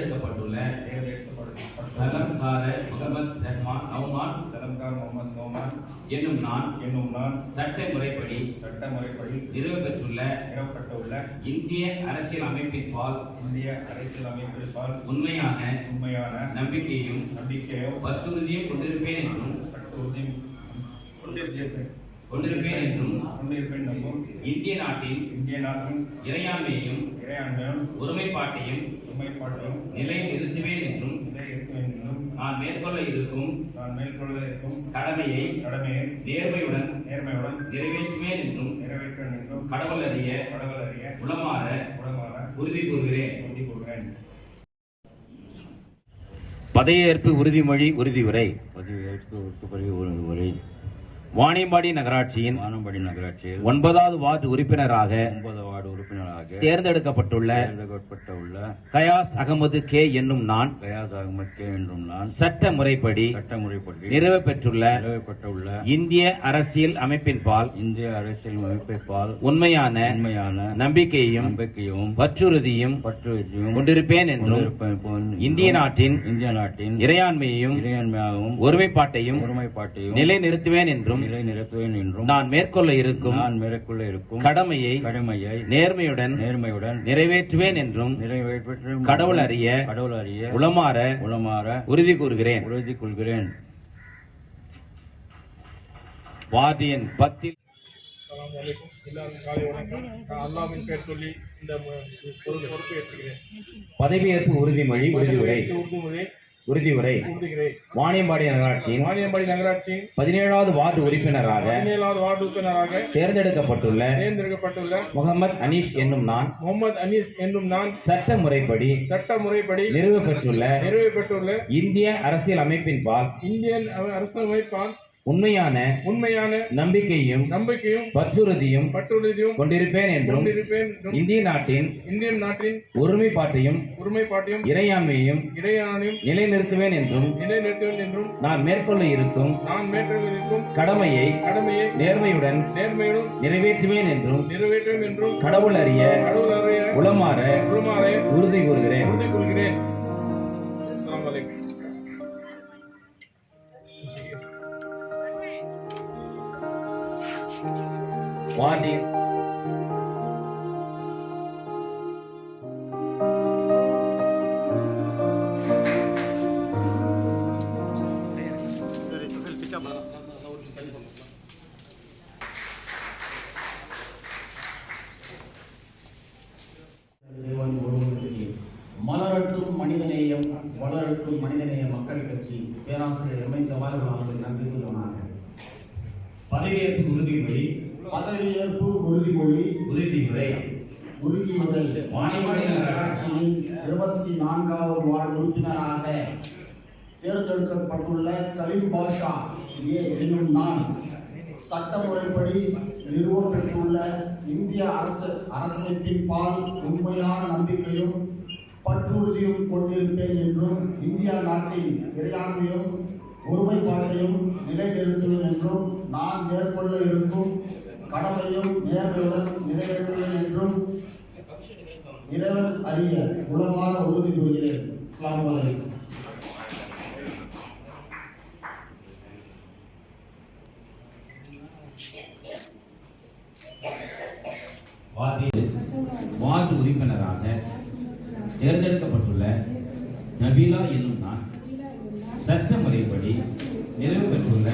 தேர்ந்தெடுக்கப்பட்டுள்ள சலம்கார முகமது ரஹ்மான் நௌமான் என்னும் நான் சட்ட முறைப்படி நிறுவ பெற்றுள்ள இந்திய அரசியல் அமைப்பின் பால் உண்மையான நம்பிக்கையும் பற்றுறுதியும் கொண்டிருப்பேன் என்றும் இந்திய நாட்டின் இறையாண்மையையும் ஒருமைப்பாட்டையும் நிலை நிறுத்துவேன் என்றும் நான் மேற்கொள்ள இருக்கும் கடமையை நேர்மையுடன் நிறைவேற்றுவேன் என்றும் கடவுள் அறிய உளமாற உறுதி கூறுகிறேன். பதவியேற்பு உறுதிமொழி உறுதியுரை. வாணியம்பாடி நகராட்சியின் 9வது வார்டு உறுப்பினராக தேர்ந்தெடுக்கப்பட்டுள்ள கயாஸ் அகமது கே என்னும் நான் சட்ட முறைப்படி நிறைவ பெற்றுள்ள இந்திய அரசியல் அமைப்பின் பால் உண்மையான நம்பிக்கையும் பற்றுறுதியும் கொண்டிருப்பேன் என்றும் இந்திய நாட்டின் இறையாண்மையையும் ஒருமைப்பாட்டையும் நிலைநிறுத்துவேன் என்றும் நான் மேற்கொள்ள இருக்கும் கடமையை நேர்மையுடன் நிறைவேற்றுவேன் என்றும் கடவுள் அறிய உளமாற உறுதி கூறுகிறேன். வார்டியன் 10 பதவியேற்பு உறுதிமொழி உறுதியுரை. வாணியம்பாடி நகராட்சியின் 17வது வார்டு உறுப்பினராக தேர்ந்தெடுக்கப்பட்டுள்ள முகமது அனீஸ் என்னும் நான் சட்ட முறைப்படி நிறுவப்பட்டுள்ள இந்திய அரசியல் அமைப்பின் பால் உண்மையான நம்பிக்கையும் பற்றுறுதியும் கொண்டிருப்பேன் என்றும் இந்திய நாட்டின் ஒருமைப்பாட்டையும் இறையாண்மையையும் நிலைநிறுத்துவேன் என்றும் நான் மேற்கொள்ள இருக்கும் கடமையை நேர்மையுடன் நிறைவேற்றுவேன் என்றும் கடவுள் அறிய உளமாற உறுதி கூறுகிறேன். வார்டின் மலரட்டும் மனிதநேயம் வளரட்டும் மனிதநேய மக்கள் கட்சி பேராசிரியர் எம்.ஐ. ஜவாஹர் அவர்கள் நன்றி கூறுவாங்க. பதவியேற்பு உறுதிமொழி உறுதியுரை. வாணியம்பாடி நகராட்சியின் 24வது வார்டு உறுப்பினராக தேர்ந்தெடுக்கப்பட்டுள்ள கலீம் பாஷா ஏ என்னும் நான் சட்ட முறைப்படி நிறுவ பெற்றுள்ள இந்திய அரசமைப்பின் பால் உண்மையான நம்பிக்கையும் பற்றுறுதியும் கொண்டிருப்பேன் என்றும் இந்திய நாட்டின் இறையாண்மையும் ஒருமைப்பாட்டையும் நிலைநிறுத்துவேன் என்றும் நான் மேற்கொள்ள இருக்கும் கடமையும் நேர்மையுடன் நிறைவேற்றுவேன் என்றும் இறைவன் அறிய உளமாற உறுதி கூறுகிறேன். அஸ்ஸலாமு அலைக்கும். வார்டு உறுப்பினராக தேர்ந்தெடுக்கப்பட்டுள்ள நபீலா என்னும் நான் சட்ட முறைப்படி நிறைவு பெற்றுள்ள